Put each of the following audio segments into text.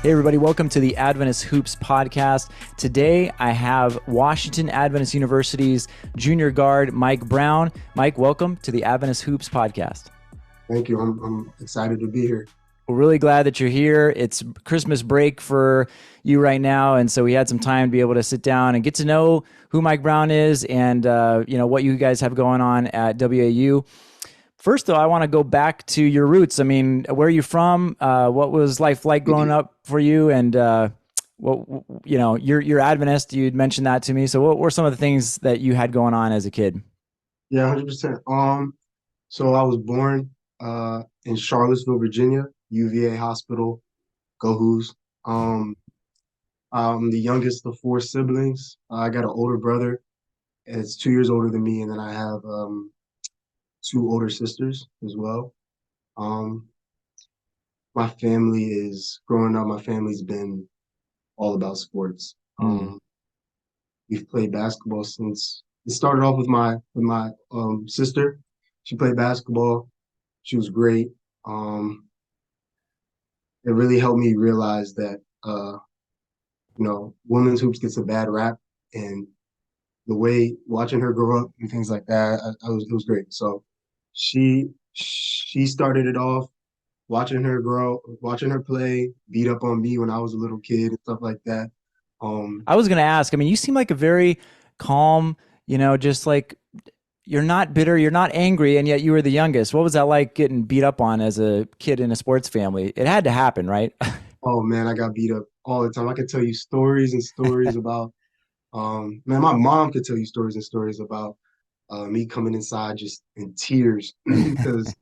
Hey everybody, welcome to the Adventist Hoops podcast. Today I have Washington Adventist University's junior guard, Mike Brown. Mike, welcome to the Adventist Hoops podcast. Thank you. I'm excited to be here. We're really glad that you're here. It's Christmas break for you right now, and so we had some time to be able to sit down and get to know who Mike Brown is and what you guys have going on at WAU. First, though, I want to go back to your roots. I mean, where are you from? What was life like growing up for you? And you're Adventist. You'd mentioned that to me. So, what were some of the things that you had going on as a kid? Yeah, 100%. So I was born in Charlottesville, Virginia, UVA Hospital. Go Who's. I'm the youngest of four siblings. I got an older brother. It's 2 years older than me, and then I have two older sisters as well. Um, my family is growing up. My family's been all about sports. We've played basketball since it started off with my sister. She played basketball. She was great. It really helped me realize that women's hoops gets a bad rap, and the way watching her grow up and things like that, it was great. So she started it off, watching her grow, watching her play, beat up on me when I was a little kid and stuff like that. I was going to ask, I mean, you seem like a very calm, just like you're not bitter, you're not angry, and yet you were the youngest. What was that like getting beat up on as a kid in a sports family? It had to happen, right? Oh man, I got beat up all the time. I could tell you stories and stories about man, my mom could tell you stories and stories about me coming inside just in tears because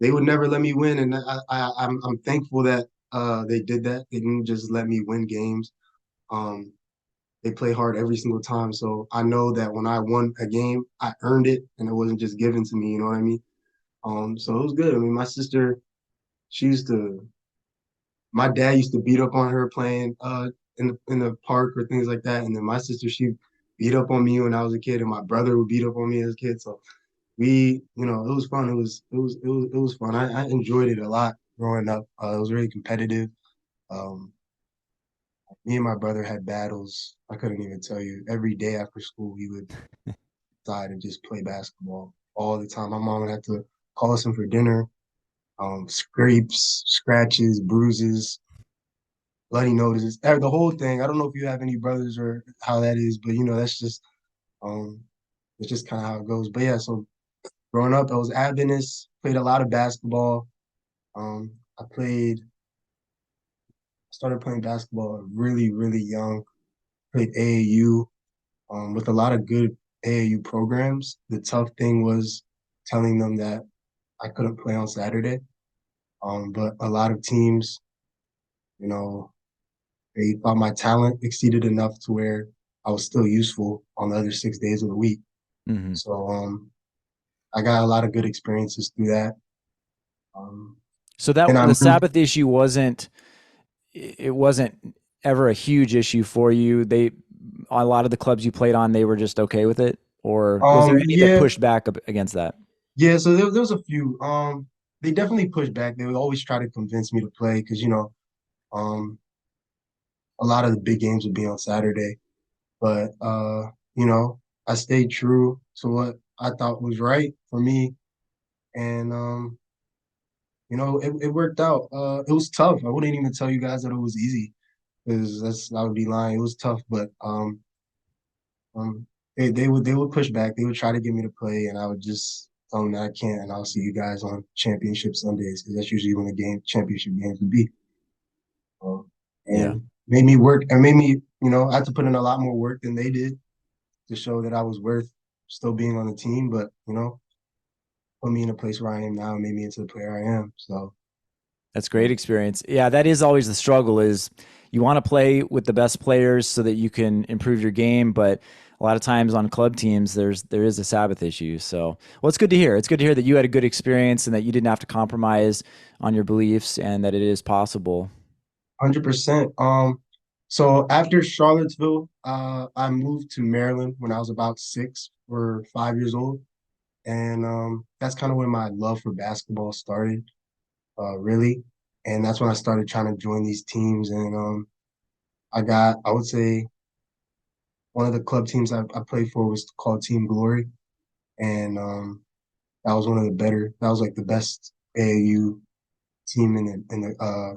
they would never let me win, and I'm thankful that they did that. They didn't just let me win games. Um, they play hard every single time, so I know that when I won a game, I earned it, and it wasn't just given to me. You know what I mean? So it was good. I mean, my sister, she used to. My dad used to beat up on her playing in the park or things like that, and then my sister, she beat up on me when I was a kid, and my brother would beat up on me as a kid. So it was fun. It was fun. I enjoyed it a lot growing up. It was really competitive. Um, Me and my brother had battles. I couldn't even tell you. Every day after school, we would decide to just play basketball all the time. My mom would have to call us in for dinner. Scrapes, scratches, bruises, bloody noses, the whole thing. I don't know if you have any brothers or how that is, but that's just um, it's just kind of how it goes. But yeah, so growing up, I was Adventist, played a lot of basketball. I started playing basketball really, really young. Played AAU with a lot of good AAU programs. The tough thing was telling them that I couldn't play on Saturday. But a lot of teams, you know, they thought my talent exceeded enough to where I was still useful on the other 6 days of the week. Mm-hmm. So I got a lot of good experiences through that. Um, So and that I the moved. Sabbath issue wasn't ever a huge issue for you. A lot of the clubs you played on, they were just okay with it, or was there any that Yeah, pushed back against that? yeah. So there was a few. They definitely pushed back. They would always try to convince me to play because um, a lot of the big games would be on Saturday. But I stayed true to what I thought was right for me, and it worked out. It was tough. I wouldn't even tell you guys that it was easy because I would be lying. It was tough, but um, they would push back. They would try to get me to play, and I would just tell them that I can't, and I'll see you guys on championship Sundays because that's usually when the championship games would be. Yeah. And made me work, and made me, I had to put in a lot more work than they did to show that I was worth still being on the team, but put me in a place where I am now and made me into the player I am. So That's great experience. Yeah, that is always the struggle is you want to play with the best players so that you can improve your game, but a lot of times on club teams there is a Sabbath issue. So, well, it's good to hear. It's good to hear that you had a good experience and that you didn't have to compromise on your beliefs and that it is possible. 100%. So after Charlottesville, I moved to Maryland when I was about 6 or 5 years old. And that's kind of when my love for basketball started, really. And that's when I started trying to join these teams. And I would say one of the club teams I played for was called Team Glory. And that was one of the better, that was like the best AAU team in the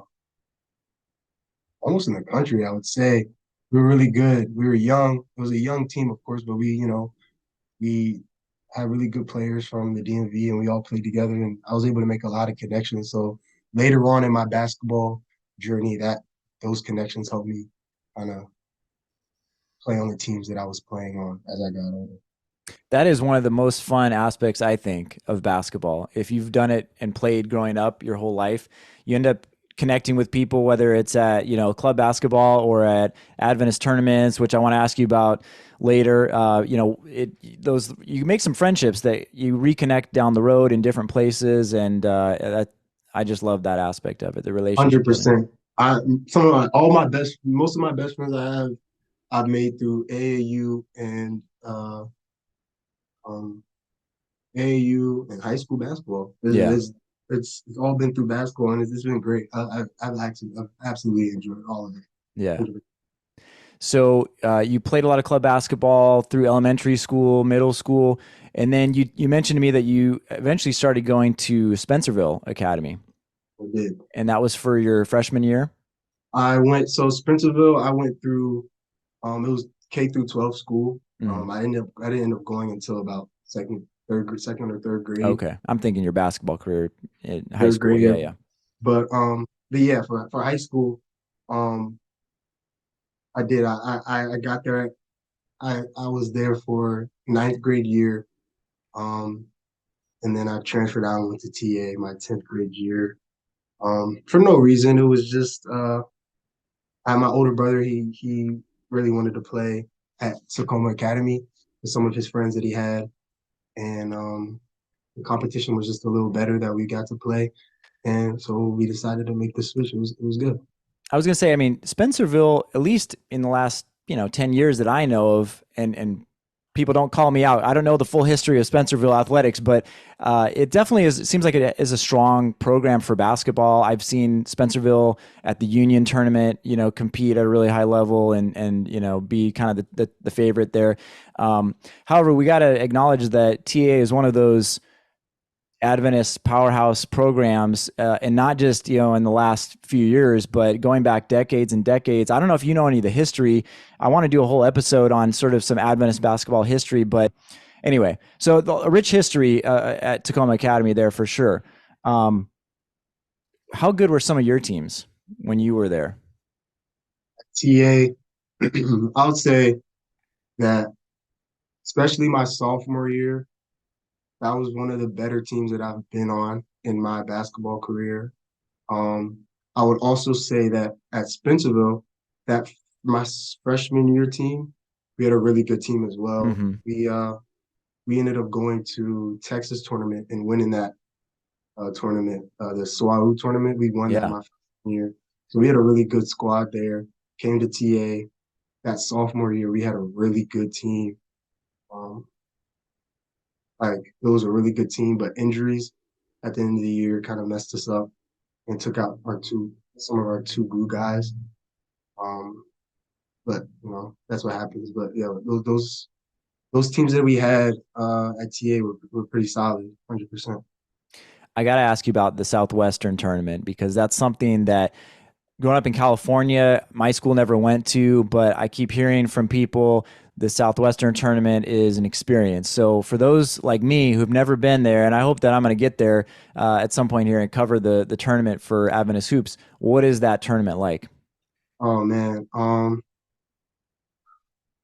almost in the country, I would say. We were really good. We were young. It was a young team, of course, but we had really good players from the DMV, and we all played together. And I was able to make a lot of connections. So later on in my basketball journey, that those connections helped me kind of play on the teams that I was playing on as I got older. That is one of the most fun aspects, I think, of basketball. If you've done it and played growing up your whole life, you end up connecting with people, whether it's at, club basketball or at Adventist tournaments, which I want to ask you about later. Those, you make some friendships that you reconnect down the road in different places. And I just love that aspect of it, the relationship building. 100%. I some of my all my best most of my best friends I've made through AAU and um AAU and high school basketball. Yeah. It's all been through basketball, and it's been great. I've absolutely enjoyed all of Yeah. it. So you played a lot of club basketball through elementary school, middle school, and then you mentioned to me that you eventually started going to Spencerville Academy, I did. and that was for your freshman year. Spencerville. I went through. It was K through 12 school. Mm. I didn't end up going until about second or third grade. Okay, I'm thinking your basketball career in high Third school. grade Yeah, year. yeah. But yeah, for high school, um, I did. I got there. I was there for ninth grade year. Um, and then I transferred out and went to TA my 10th grade year. For no reason. It was just I had my older brother. He really wanted to play at Takoma Academy with some of his friends that he had, and the competition was just a little better that we got to play, and so we decided to make the switch. It was good. I was gonna say, I mean, Spencerville, at least in the last 10 years that I know of, and people don't call me out. I don't know the full history of Spencerville athletics, but it definitely is. It seems like it is a strong program for basketball. I've seen Spencerville at the Union tournament, compete at a really high level and be kind of the favorite there. However, we got to acknowledge that TA is one of those Adventist powerhouse programs, and not just in the last few years, but going back decades and decades. I don't know if you know any of the history. I want to do a whole episode on sort of some Adventist basketball history, but anyway, so a rich history at Takoma Academy there for sure. Um, how good were some of your teams when you were there? TA, I would say that especially my sophomore year, that was one of the better teams that I've been on in my basketball career. Um, I would also say that at Spencerville, that my freshman year team, we had a really good team as well. Mm-hmm. We ended up going to Texas tournament and winning that tournament, the SWAU tournament. We won that Yeah. my freshman year, so we had a really good squad there. Came to TA that sophomore year, we had a really good team. Um, like it was a really good team, but injuries at the end of the year kind of messed us up and took out some of our two glue guys. Um, but that's what happens. But yeah, those teams that we had at TA were pretty solid, 100%. I got to ask you about the Southwestern tournament because that's something that growing up in California, my school never went to, but I keep hearing from people the Southwestern tournament is an experience. So for those like me who've never been there, and I hope that I'm going to get there at some point here and cover the tournament for Adventist Hoops, what is that tournament like? Oh man,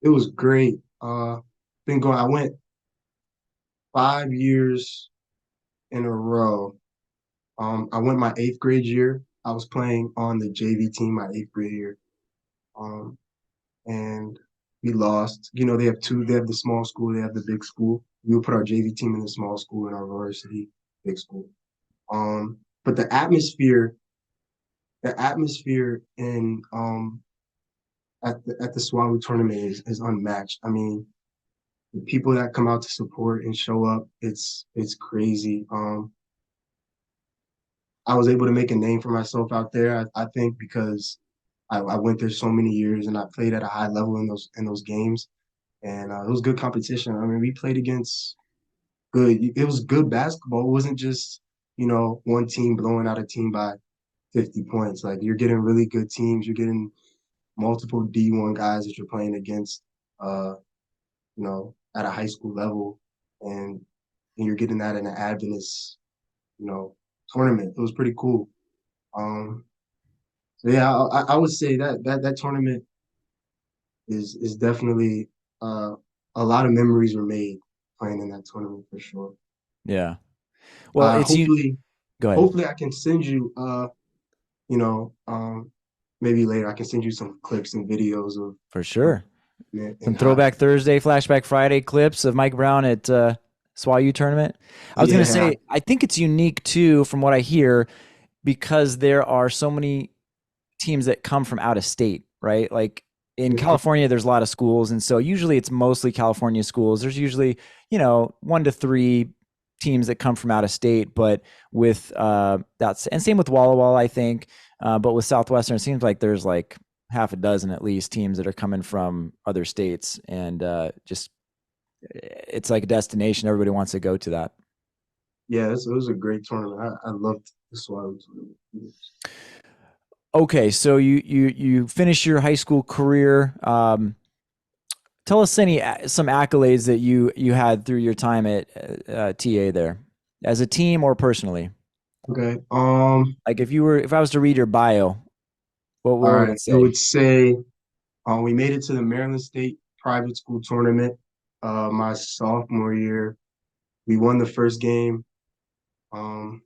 it was great. Been going. I went 5 years in a row. I went my eighth grade year. I was playing on the JV team my eighth grade year. Um, and we lost. They have two. They have the small school. They have the big school. We would put our JV team in the small school and our varsity big school. But the atmosphere in at the SWAU tournament is unmatched. I mean, the people that come out to support and show up, it's crazy. I was able to make a name for myself out there. I think because I went there so many years and I played at a high level in those games, and it was good competition. I mean, we played against good. It was good basketball. It wasn't just one team blowing out a team by 50 points. Like you're getting really good teams. You're getting multiple D1 guys that you're playing against. Uh, at a high school level, and you're getting that in an Adventist, you know, tournament. It was pretty cool. Um, so yeah, I would say that tournament is definitely a lot of memories were made playing in that tournament for sure. Yeah. Well, it's you. Hopefully, Go ahead. hopefully I can send you you know, maybe later I can send you some clips and videos For of sure. it Some and how. Throwback Thursday, Flashback Friday clips of Mike Brown at SWAU tournament. I was going to Yeah, say, I think it's unique too, from what I hear, because there are so many teams that come from out of state, right? Like in yeah, California, there's a lot of schools. And so usually it's mostly California schools. There's usually, 1 to 3 teams that come from out of state. But with that's, and same with Walla Walla, I think. But with Southwestern, it seems like there's like half a dozen at least teams that are coming from other states. And just, it's like a destination. Everybody wants to go to that. yeah. It was a great tournament. I loved the Swallow tournament. Okay, so you finish your high school career. Tell us some accolades that you had through your time at TA there, as a team or personally. Okay. Like if I was to read your bio, All what would right. it It say? would say we made it to the Maryland State private school tournament my sophomore year. We won the first game. Um,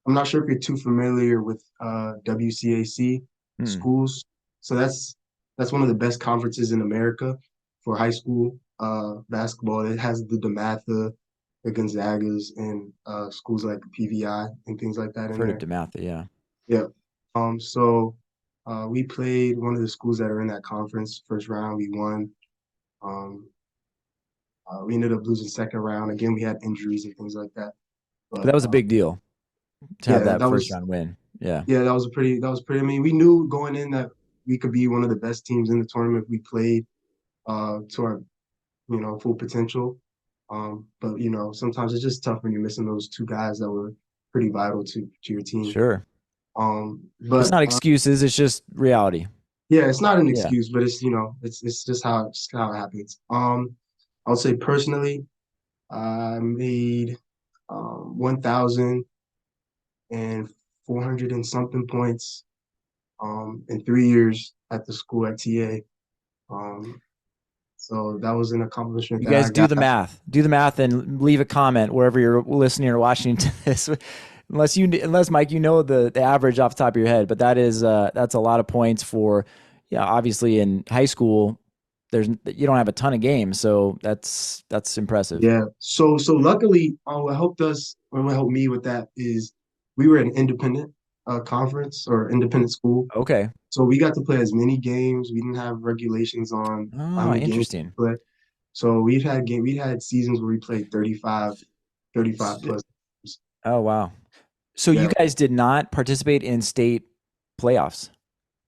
I'm not sure if you're too familiar with WCAC Hmm, schools. So that's one of the best conferences in America for high school basketball. It has the DeMatha, the Gonzagas, and schools like PVI and things like that I've in heard of there. DeMatha. Yeah. Yeah. So we played one of the schools that are in that conference. First round, we won. Um, we ended up losing second round. Again, we had injuries and things like that. But that But was a big deal to have yeah, that first round win. Yeah. that was pretty. I mean, we knew going in that we could be one of the best teams in the tournament if we played to our full potential. But sometimes it's just tough when you're missing those two guys that were pretty vital to your team. Sure. It's But not excuses. It's just reality. yeah, it's not an Yeah. excuse, but it's just how it happens. I would say personally, I made 1,400 and something points in 3 years at the school at TA. Um, so that was an accomplishment You that guys I do got. the math. Do the math and leave a comment wherever you're listening or watching to this. Unless Mike, the average off the top of your head, but that's a lot of points for, yeah, obviously in high school, you don't have a ton of games, so that's impressive. Yeah. So luckily, what helped us or what helped me with that is we were an independent conference or independent school. Okay. So we got to play as many games. We didn't have regulations on how Oh, many games interesting. we play. So we had seasons where we played 35 plus games. Oh, wow. So you Yeah. guys did not participate in state playoffs?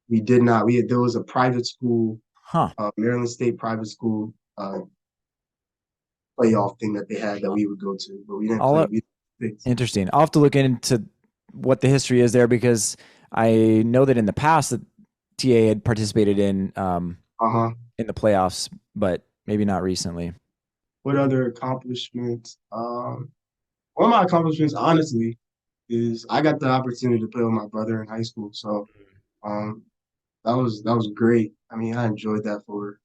We did not. There was a private school, Huh. Maryland State private school playoff thing that they had that we would go to, but we didn't All play. up, We didn't pick. interesting. I'll have to look into what the history is there, because I know that in the past that TA had participated Uh-huh. in the playoffs, but maybe not recently. What other accomplishments? One of my accomplishments, honestly, is I got the opportunity to play with my brother in high school. So um, that was great. I mean, I enjoyed that for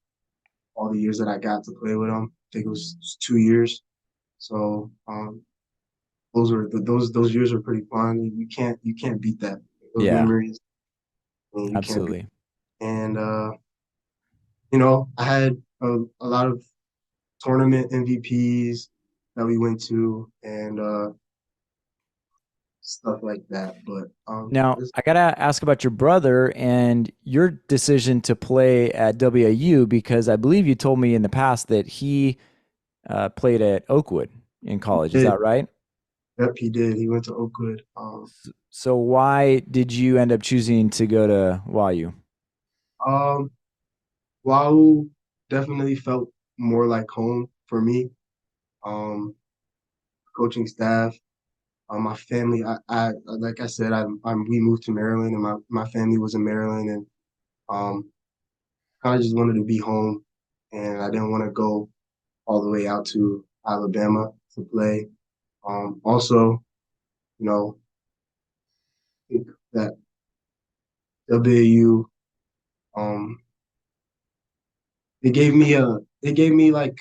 all the years that I got to play with him. I think it was 2 years. So those years were pretty fun. You can't beat that. Those Yeah, memories, you can't beat. absolutely. And I had a lot of tournament MVPs that we went to and stuff like that. But Now, I got to ask about your brother and your decision to play at WAU, because I believe you told me in the past that he played at Oakwood in college. Is it, that right? Yep, he did. He went to Oakwood. So why did you end up choosing to go to YU? Um, Wahoo definitely felt more like home for me. Um, Coaching staff, my family. I like I said, we moved to Maryland, and my family was in Maryland, and um, kind of just wanted to be home, and I didn't want to go all the way out to Alabama to play. Also, you know, I think that WAU, um, it gave me like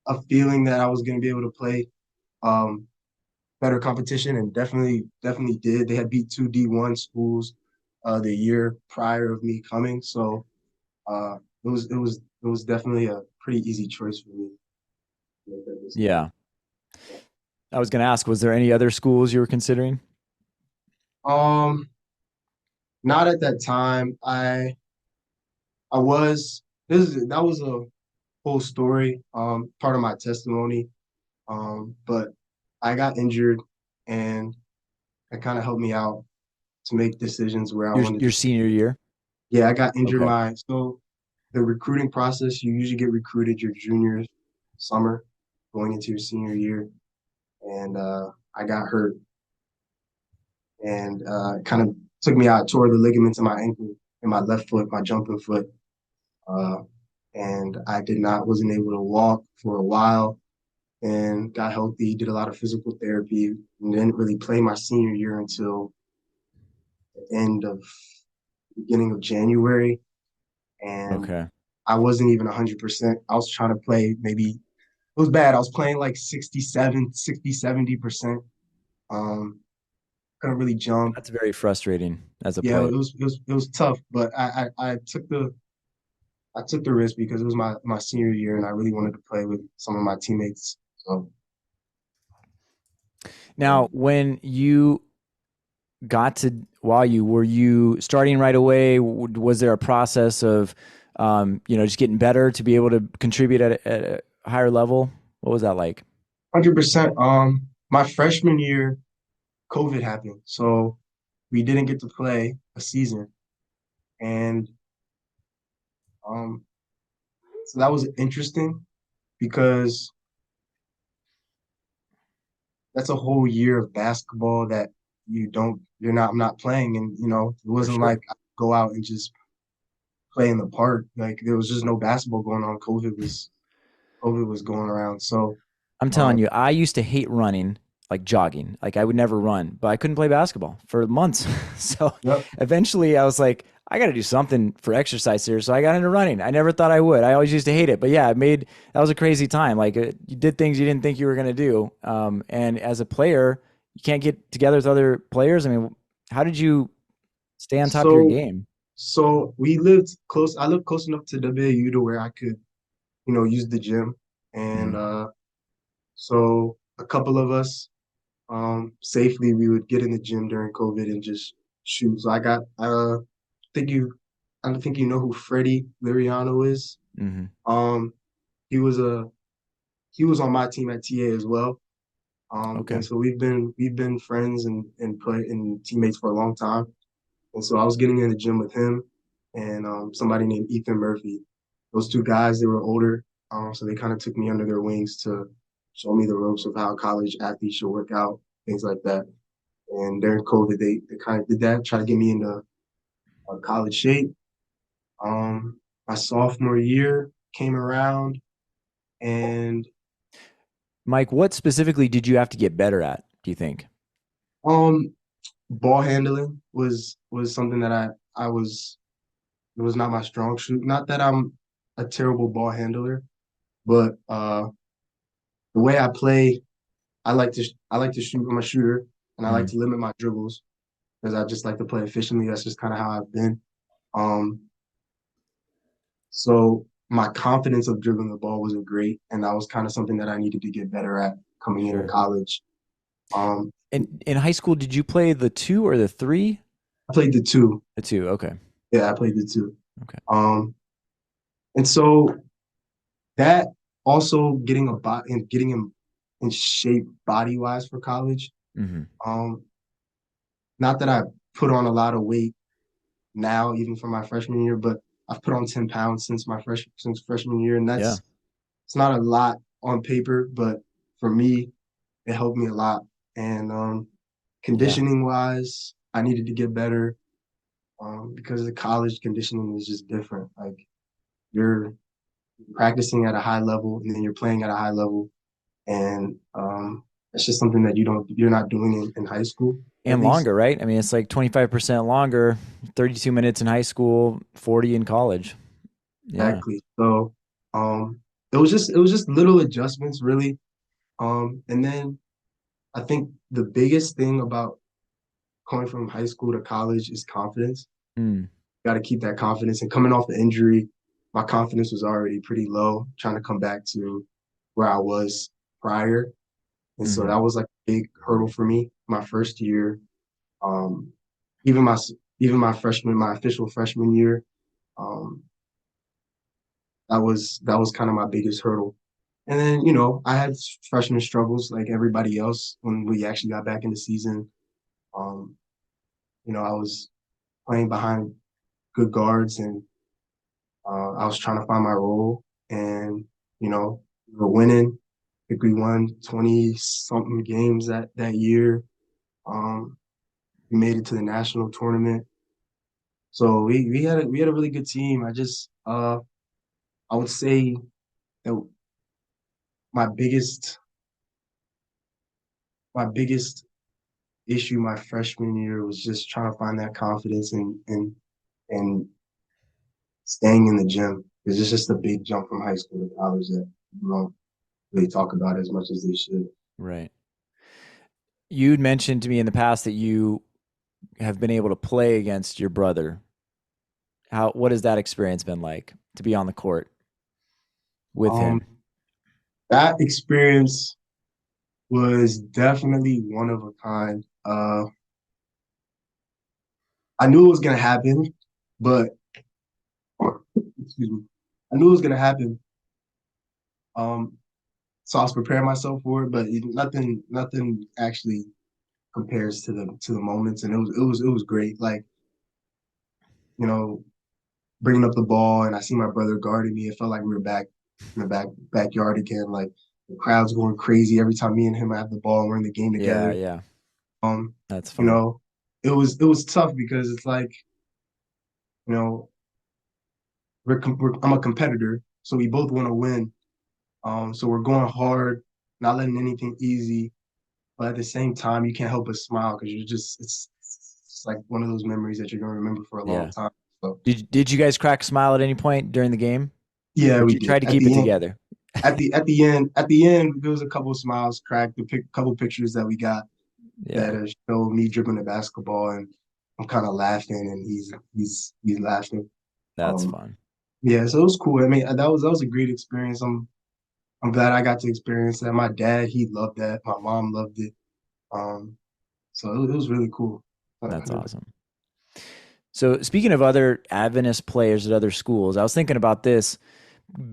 a feeling that I was going to be able to play um, better competition, and definitely did. They had beat two D1 schools the year prior of me coming, so it was definitely a pretty easy choice for me to make that decision. Yeah. I was going to ask, was there any other schools you were considering? Um, Not at that time. I was that was a whole story, part of my testimony. But I got injured, and that kind of helped me out to make decisions where I wanted Your to. senior year? Yeah, I got injured Okay. so the recruiting process, you usually get recruited your junior summer going into your senior year. And I got hurt, and kind of took me out, tore the ligaments in my ankle in my left foot, my jumping foot. Uh, and I wasn't able to walk for a while, and got healthy, did a lot of physical therapy, and didn't really play my senior year until the beginning of January. And Okay. I wasn't even 100%. I was trying to play maybe, it was bad. I was playing like 67, 60, 70%. Um, couldn't really jump. That's very frustrating as a Yeah, player. it was tough, but I took the risk because it was my senior year, and I really wanted to play with some of my teammates. So Now, when you got to YU, were you starting right away? Was there a process of, just getting better to be able to contribute at a higher level? What was that like? 100%. My freshman year, COVID happened, so we didn't get to play a season, and um, so that was interesting because that's a whole year of basketball that I'm not playing, and it For wasn't like sure. I could go out and just play in the park. Like there was just no basketball going on. COVID was going around, so I'm telling um, you, I used to hate running, like jogging. Like I would never run, but I couldn't play basketball for months. So yep. eventually I was like, I got to do something for exercise here. So I got into running. I never thought I would. I always used to hate it, but yeah, that was a crazy time. Like you did things you didn't think you were going to do. And as a player, you can't get together with other players. I mean, how did you stay on top of your So game? so we lived close. I lived close enough to WAU to where I could, use the gym, and Mhm. so a couple of us, safely, we would get in the gym during COVID and just shoot. So think you, I don't think you know who Freddie Liriano is. Mhm. Um, he was a he was on my team at TA as well. Okay. And so we've been friends and play and teammates for a long time. And so I was getting in the gym with him and somebody named Ethan Murphy. Those two guys, they were older, so they kind of took me under their wings to show me the ropes of how college athletes should work out, things like that. And during COVID, they kind of did that, try to get me into college shape. My sophomore year came around, and Mike, what specifically did you have to get better at, do you think? um, ball handling was something that I was it was not my strong suit. Not that I'm a terrible ball handler, but the way I play, I like to shoot. I'm a shooter, and I like Mhm. to limit my dribbles because I just like to play efficiently. That's just kind of how I've been. Um, so my confidence of dribbling the ball wasn't great, and that was kind of something that I needed to get better at coming into Sure. college. Um, And in high school, did you play the two or the three? I played the two. The two. Okay. Yeah, I played the two. Okay. Um, and so that also getting a bot and getting him. in shape body wise for college. Hmm. Um, Not that I put on a lot of weight now, even for my freshman year, but I've put on 10 pounds since freshman year, and Yeah. it's not a lot on paper, but for me, it helped me a lot. And Yeah. conditioning wise, I needed to get better because the college conditioning is just different. Like you're practicing at a high level, and then you're playing at a high level, and it's just something that you're not doing in high school, at And least. longer, right? I mean, it's like 25% longer, 32 minutes in high school, 40 in college. Yeah. Exactly. So um, it was just little adjustments, really. And then I think the biggest thing about going from high school to college is confidence. Mm. Got to keep that confidence. And coming off the injury, my confidence was already pretty low, trying to come back to where I was prior. And so Hmm. that was like a big hurdle for me my first year. Um, even my my official freshman year, um, that was kind of my biggest hurdle. And then, I had freshman struggles like everybody else when we actually got back in the season. Um, I was playing behind good guards and I was trying to find my role. And, we were winning. I think we won 20 something games that year. Um, we made it to the national tournament. So we had a really good team. I would say that my biggest my biggest issue my freshman year was just trying to find that confidence and staying in the gym. Because it's just a big jump from high school to college that people don't really talk about as much as they should. Right. You'd mentioned to me in the past that you have been able to play against your brother. What has that experience been like to be on the court with Um, him? that experience was definitely one of a kind. I knew it was gonna happen, but excuse me, I knew it was gonna happen. Um, so I was preparing myself for it, but nothing actually compares to the moments, and it was great. Like you know, bringing up the ball, and I see my brother guarding me. It felt like we were back in the backyard again. Like the crowd's going crazy every time me and him have the ball and we're in the game Yeah, together. yeah. Um, That's you fun. know, it was tough because it's like you know I'm a competitor, so we both want to win. So we're going hard, not letting anything easy, but at the same time, you can't help but smile because it's like one of those memories that you're gonna remember for a long Yeah. time. So Did you guys crack a smile at any point during the game? yeah, Or did we you try did. to At keep it the end, together? at the end, there was a couple of smiles cracked. Couple pictures that we got that Yeah, show me dribbling the basketball, and I'm kind of laughing, and he's laughing. that's Um, fun. yeah, so it was cool. I mean, that was a great experience. I'm glad I got to experience that. My dad, he loved that. My mom loved it. Um, so it was really cool. That's 100%. awesome. So speaking of other Adventist players at other schools, I was thinking about this.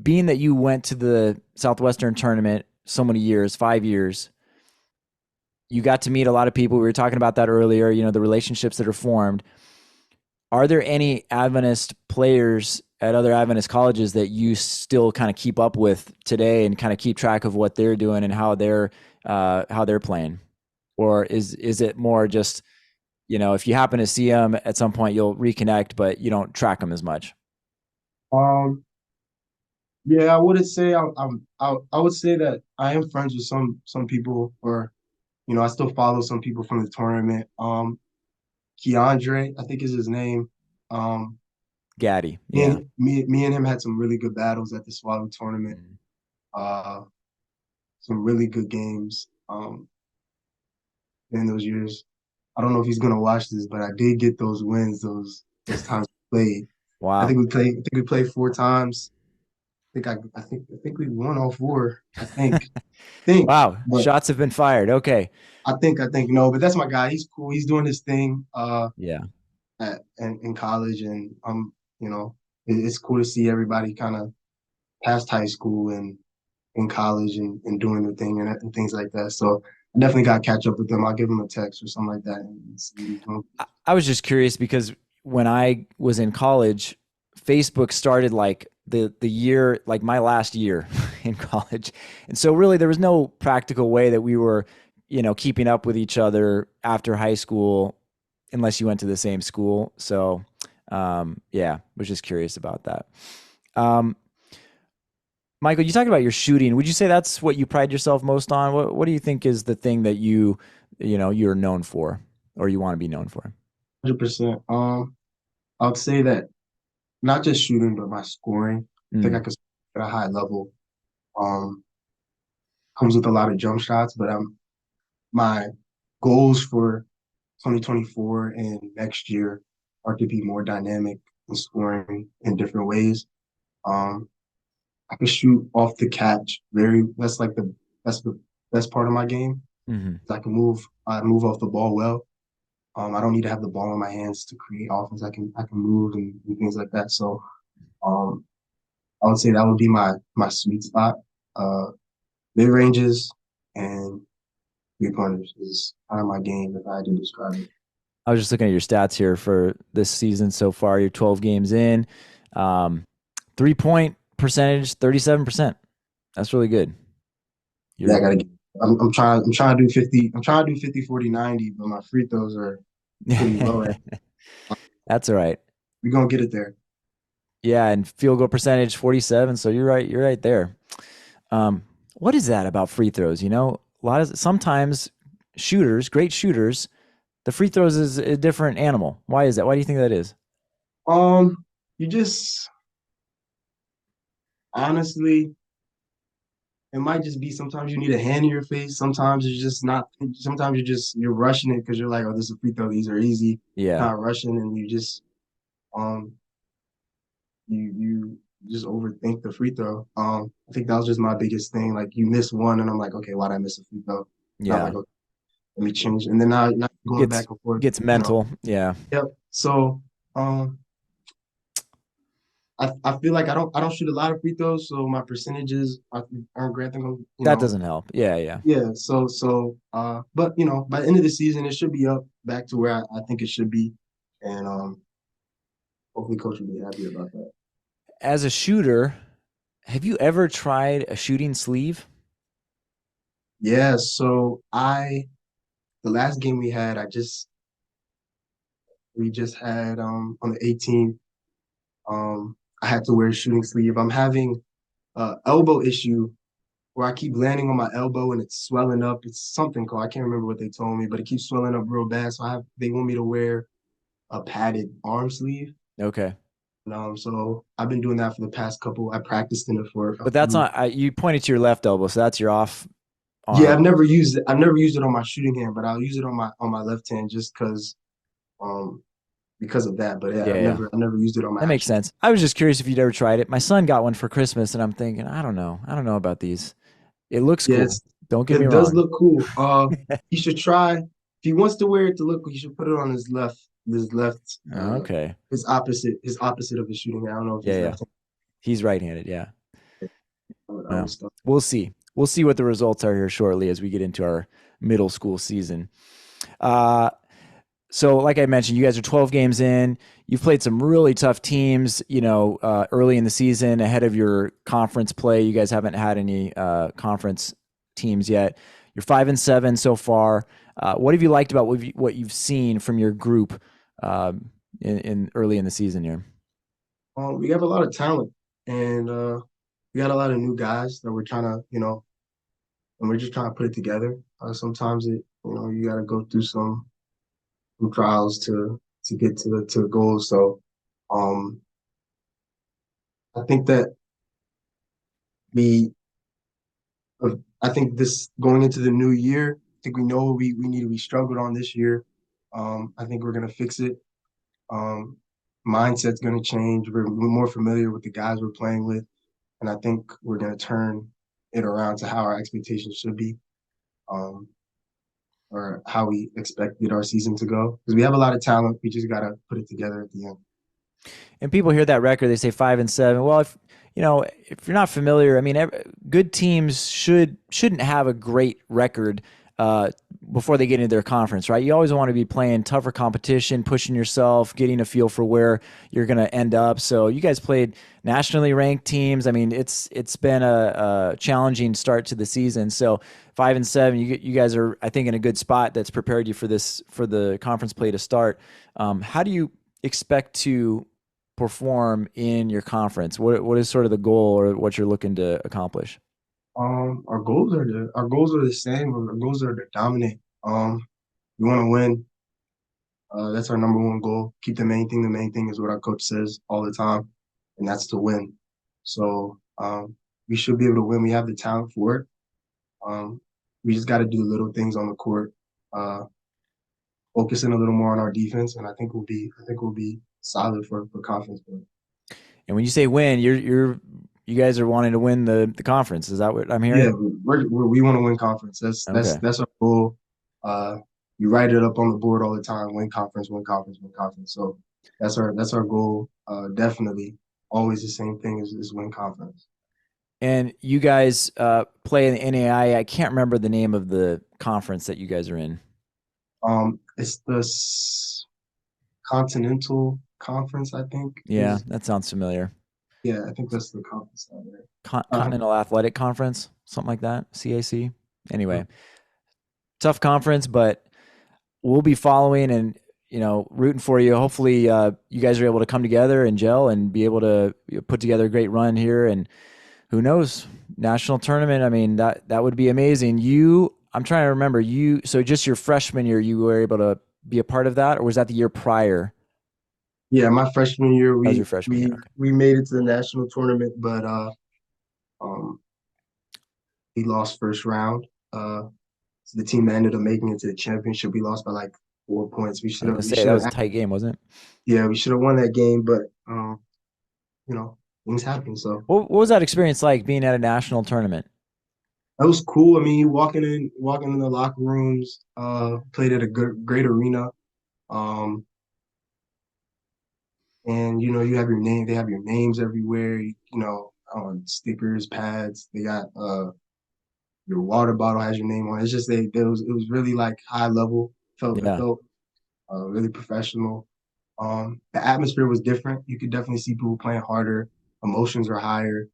Being that you went to the Southwestern tournament so many years, 5 years, you got to meet a lot of people. We were talking about that earlier, the relationships that are formed. Are there any Adventist players at other Adventist colleges that you still kind of keep up with today and kind of keep track of what they're doing and how they're playing? Or is it more just, if you happen to see them at some point, you'll reconnect, but you don't track them as much? Um, yeah, I wouldn't say I would say that I am friends with some people, or I still follow some people from the tournament. Keandre, I think is his name. Um, Gaddy, me yeah. and me and him had some really good battles at the Swallow tournament. Mm. Uh, some really good games. In those years. I don't know if he's gonna watch this, but I did get those wins those times we played. I Wow. think we played 4 times. I think we won all four. I think, Wow. but Shots have been fired. Okay. I think no, but that's my guy. He's cool. He's doing his thing Yeah. in college, and it's cool to see everybody kind of past high school and in college and doing the thing and things like that. So I definitely got to catch up with them. I'll give them a text or something like that and see what he's doing. I was just curious because when I was in college, Facebook started like the year, like my last year in college. And so really there was no practical way that we were, keeping up with each other after high school unless you went to the same school. So, yeah, was just curious about that. Um, Michael, you talked about your shooting. Would you say that's what you pride yourself most on? What do you think is the thing that you're known for or you want to be known for? 100%. I would say that not just shooting, but my scoring. I think I Mm, could score at a high level. Um, Comes with a lot of jump shots, but my goals for 2024 and next year are to be more dynamic and scoring in different ways. Um, I can shoot off the catch. That's the best part of my game. hmm I move off the ball well. I don't need to have the ball in my hands to create offense. I can move and things like that. So um, I would say that would be my sweet spot. Uh, Mid ranges and 3 pointers is kind of my game if I had to describe it. I was just looking at your stats here for this season so far. You're 12 games in, um, 3-point percentage, 37%. That's really good. Yeah, I You're gotta get. I'm trying to do 50. I'm trying to do 50, 40, 90, but my free throws are pretty low. That's all right. We're gonna get it there. Yeah, and field goal percentage 47. So you're right. You're right there. What is that about free throws? A lot of sometimes shooters, great shooters, the free throws is a different animal. Why is that? Why do you think that is? Um, you just honestly, it might just be sometimes you need a hand in your face. Sometimes you're just not. Sometimes you're rushing it because you're like, oh, this is a free throw. These are easy. Yeah, Not rushing, and um you just overthink the free throw. I think that was just my biggest thing. Like you miss one, and I'm like, okay, why did I miss a free throw? Not yeah. like, okay, let me change. And then now going Gets back and forth, gets you know. mental. Yeah, Yep. So um, I feel like I don't shoot a lot of free throws, so my percentages aren't great. I think that doesn't help. Yeah, yeah. yeah. But by the end of the season, it should be up back to where I think it should be, and hopefully, coach will be happy about that. As a shooter, have you ever tried a shooting sleeve? Yeah. So the last game we just had on the 18th. I had to wear a shooting sleeve. I'm having elbow issue where I keep landing on my elbow and it's swelling up. It's something called I can't remember what they told me, but it keeps swelling up real bad. So they want me to wear a padded arm sleeve. Okay. So I've been doing that for the past couple. I practiced in it for a But that's few. not you pointed to your left elbow, so that's your off Yeah, arm. I've never used it on my shooting hand, but I'll use it on my left hand just um because of that. But yeah, Yeah, yeah. I've never used it on my That makes actual. sense. I was just curious if you'd ever tried it. My son got one for Christmas and I'm thinking, I don't know. I don't know about these. It looks Yeah, cool. Don't get me it does wrong. look cool. He should try if he wants to wear it to look cool, he should put it on his left Okay. his opposite of his shooting hand. I don't know if Yeah, he's yeah. left He's right-handed, yeah. handed. I would Well, start. we'll see. We'll see what the results are here shortly as we get into our middle school season. Uh, so like I mentioned, you guys are 12 games in. You've played some really tough teams, early in the season ahead of your conference play. You guys haven't had any conference teams yet. You're 5-7 so far. What have you liked about what you've seen from your group in early in the season here? We have a lot of talent and we got a lot of new guys that we're trying to, and we're just trying to put it together. Sometimes you got to go through some trials to get to the goals. So um, I think that we I think this going into the new year, I think we know what we need. We struggled on this year. I think we're gonna fix it. Um, Mindset's gonna change. We're more familiar with the guys we're playing with, and I think we're gonna turn it around to how our expectations should be, um, or how we expected our season to go. Because we have a lot of talent. We just gotta put it together at the end. And people hear that record, they say 5-7. Well, if if you're not familiar, I mean, good teams shouldn't have a great record uh, before they get into their conference, right? You always want to be playing tougher competition, pushing yourself, getting a feel for where you're going to end up. So you guys played nationally ranked teams. I mean, it's been a challenging start to the season. So 5-7, you guys are, I think, in a good spot that's prepared you for the conference play to start. How do you expect to perform in your conference? What is sort of the goal or what you're looking to accomplish? Our goals are the same. Our goals are to dominate. We want to win. That's our number one goal. Keep the main thing. The main thing is what our coach says all the time, and that's to win. So we should be able to win. We have the talent for it. Um, we just got to do little things on the court, uh, focusing a little more on our defense, and I think we'll be solid for conference play. And when you say win, you guys are wanting to win the conference. Is that what I'm Yeah, hearing? we want to win conference. That's that's Okay. that's our goal. Uh, you write it up on the board all the time. Win conference, win conference, win conference. So that's our goal. Definitely, always the same thing is win conference. And you guys play in the NAIA. I can't remember the name of the conference that you guys are in. It's the Continental Conference, I think Yeah, is that sounds familiar. yeah, I think that's the conference out there. Uh, Continental Athletic Conference, something like that. CAC. Anyway, tough conference, but we'll be following and rooting for you. Hopefully, you guys are able to come together and gel and be able to put together a great run here. And who knows, national tournament. I mean, that would be amazing. I'm trying to remember you. So just your freshman year, you were able to be a part of that, or was that the year prior? yeah, my freshman year That was your we freshman year. we Okay. we made it to the national tournament, but um we lost first round. So the team that ended up making it to the championship, we lost by like 4 points. We I should was have gonna we say that should have was a tight game, wasn't it? yeah, we should have won that game, but you know, things happen. So What was that experience like being at a national tournament? that was cool. I mean, you walking in the locker rooms, played at a great arena. Um, and you have your name, they have your names everywhere, on stickers, pads, they got your water bottle has your name on it. It's just it was really like high level, felt it Yeah, felt really professional. The atmosphere was different. You could definitely see people playing harder, emotions are higher.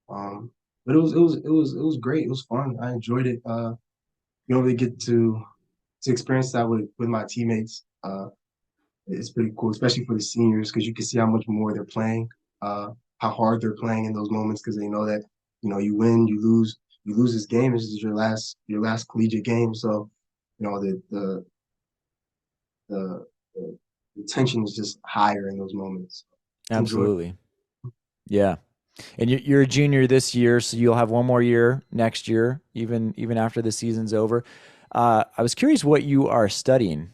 But it was great. It was fun. I enjoyed it. You don't really get to experience that with my teammates. It's pretty cool, especially for the seniors, because you can see how much more they're playing, uh, how hard they're playing in those moments, because they know that you win, you lose this game. This is your last collegiate game, so the the, the tension is just higher in those moments. It's enjoyable. absolutely. Yeah. And you're a junior this year, so you'll have one more year next year, even after the season's over. I was curious what you are studying.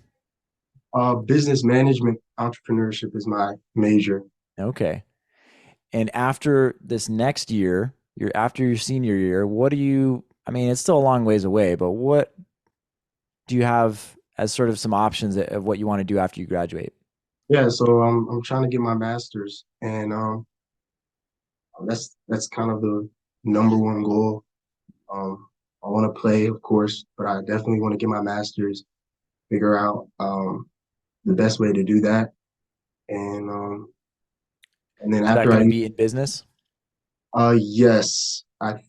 Business management, entrepreneurship is my major. Okay. And after this next year, after your senior year, what do you, I mean, it's still a long ways away, but what do you have as sort of some options of what you want to do after you graduate? Yeah, so I'm trying to get my master's, and that's kind of the number one goal. Um, I want to play, of course, but I definitely want to get my master's, figure out the best way to do that, and then Is that after going to I be in business? yes, I think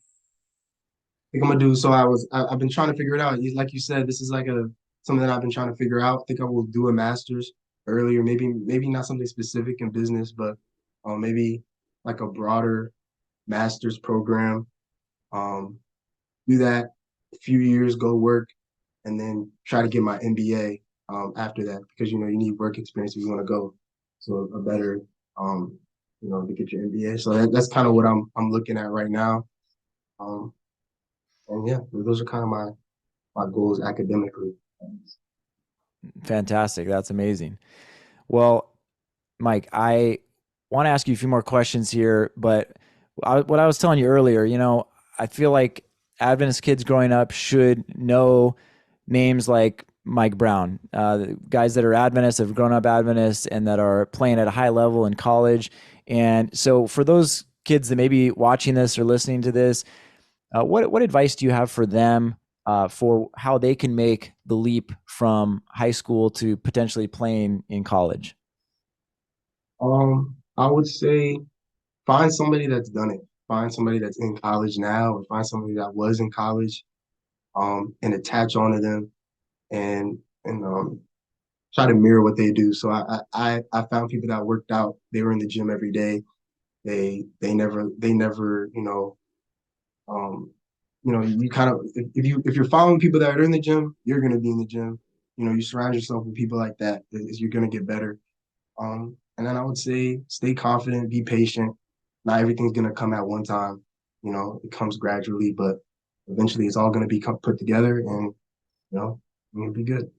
I'm gonna do. So I've been trying to figure it out. Like you said, this is like a something that I've been trying to figure out. I think I will do a master's earlier, maybe not something specific in business, but maybe like a broader master's program. Um, do that a few years, go work, and then try to get my MBA after that because you need work experience if you want to go to a better um, to get your MBA. So that's kind of what I'm looking at right now. Um, and yeah, those are kind of my goals academically. Fantastic. That's amazing. Well, Mike, I want to ask you a few more questions here, but what I was telling you earlier, I feel like Adventist kids growing up should know names like Mike Brown, guys that are Adventists, have grown up Adventists, and that are playing at a high level in college. And so, for those kids that may be watching this or listening to this, what advice do you have for them for how they can make the leap from high school to potentially playing in college? I would say find somebody that's done it. Find somebody that's in college now, or find somebody that was in college, and attach onto them and try to mirror what they do. So I found people that worked out. They were in the gym every day. They never um you kind of if you're following people that are in the gym, you're gonna be in the gym. You surround yourself with people like that, you're gonna get better. And then I would say stay confident, be patient. Not everything's gonna come at one time. It comes gradually, but eventually it's all gonna be put together, and it'll be good.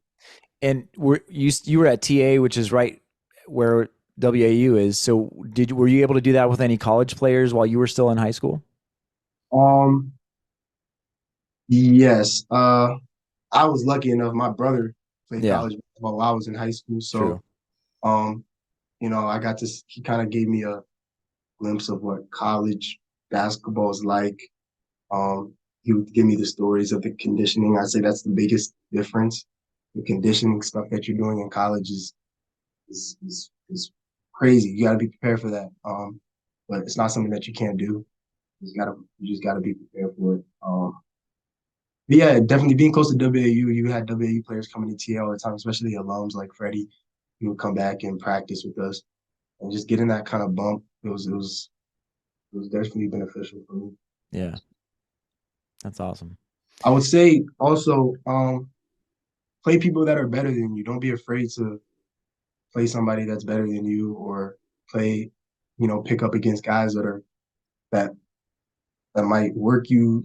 And you were at TA, which is right where WAU is. So were you able to do that with any college players while you were still in high school? Um, yes. I was lucky enough. My brother played Yeah, college basketball while I was in high school, true. so um, I got to. He kind of gave me a glimpse of what college basketball is like. He would give me the stories of the conditioning. I'd say that's the biggest difference. The conditioning stuff that you're doing in college is crazy. You got to be prepared for that. But it's not something that you can't do. You just gotta be prepared for it. But yeah, definitely being close to WAU, you had WAU players coming to TA all the time, especially alums like Freddie. He would come back and practice with us, and just getting that kind of bump. It was definitely beneficial for me. Yeah, that's awesome. I would say also play people that are better than you. Don't be afraid to play somebody that's better than you, or play, pick up against guys that that might work you,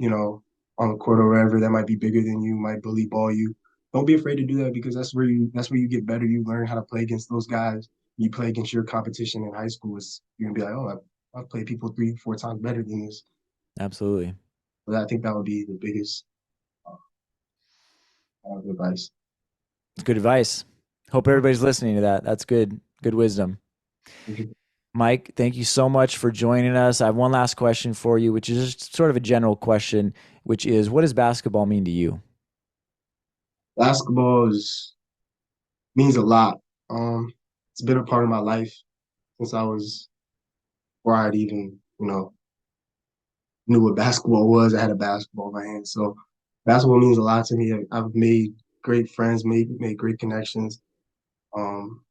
on the court or wherever, that might be bigger than you, might bully ball you. Don't be afraid to do that, because that's where you get better. You learn how to play against those guys. You play against your competition in high school. You're gonna be like, oh, I've played people 3, 4 times better than this. Absolutely. But I think that would be the biggest advice. It's good advice. Hope everybody's listening to that. That's good. Good wisdom. Mike, thank you so much for joining us. I have one last question for you, which is just sort of a general question, which is, what does basketball mean to you? Basketball means a lot. It's been a part of my life since I was before I'd even, knew what basketball was. I had a basketball in my hand. So basketball means a lot to me. I've made great friends, made great connections, um,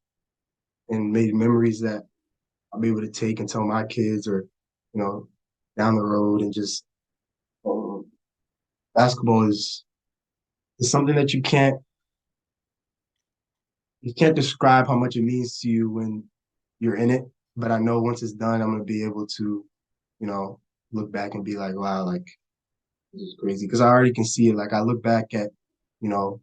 and made memories that I'll be able to take and tell my kids, or, you know, down the road. And just um, basketball is something that you can't describe how much it means to you when you're in it. But I know once it's done, I'm gonna be able to, you know, look back and be like, wow, like this is crazy. Because I already can see it. Like I look back at, you know,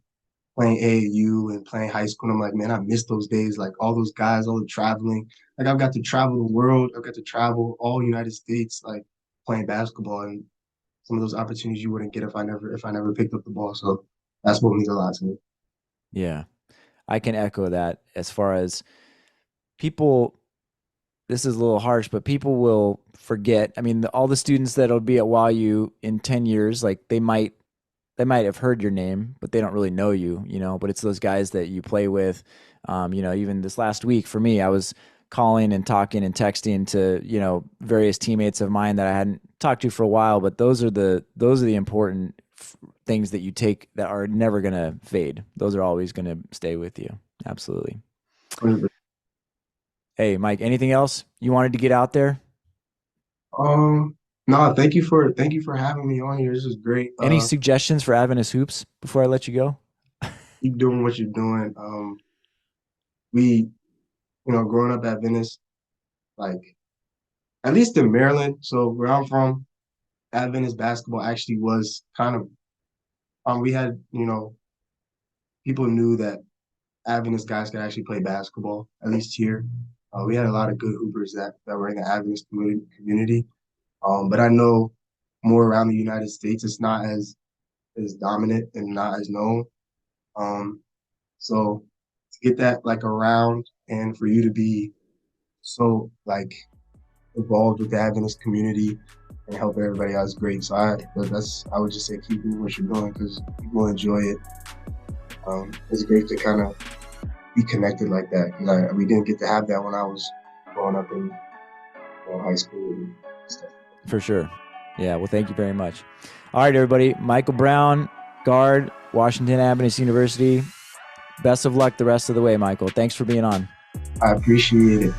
playing AAU and playing high school, and I'm like, man, I miss those days. Like all those guys, all the traveling. Like I've got to travel the world. I've got to travel all United States, like playing basketball, and some of those opportunities you wouldn't get if I never picked up the ball. So basketball means a lot to me. Yeah, I can echo that as far as people. This is a little harsh, but people will forget. I mean, all the students that'll be at YU in 10 years, like they might have heard your name, but they don't really know you, but it's those guys that you play with. Even this last week for me, I was calling and talking and texting to, various teammates of mine that I hadn't talked to for a while, but those are the important things that you take that are never going to fade. Those are always going to stay with you. Absolutely. Hey, Mike, anything else you wanted to get out there? Um, no, thank you for having me on here. This is great. Any suggestions for Adventist hoops before I let you go? Keep doing what you're doing. We, growing up at Venice, like at least in Maryland, so where I'm from, Adventist basketball actually was kind of we had, people knew that Adventist guys could actually play basketball, at least here. We had a lot of good hoopers that were in the Adventist community. But I know more around the United States, it's not as dominant and not as known. Um, so to get that like around, and for you to be so like involved with the Adventist community and helping everybody out is great. So I would just say keep doing what you're doing because people enjoy it. It's great to kind of be connected like that because we didn't get to have that when I was growing up in high school and stuff. For sure. Yeah. Well, thank you very much. All right, everybody. Michael Brown, guard, Washington Adventist University. Best of luck the rest of the way, Michael. Thanks for being on. I appreciate it.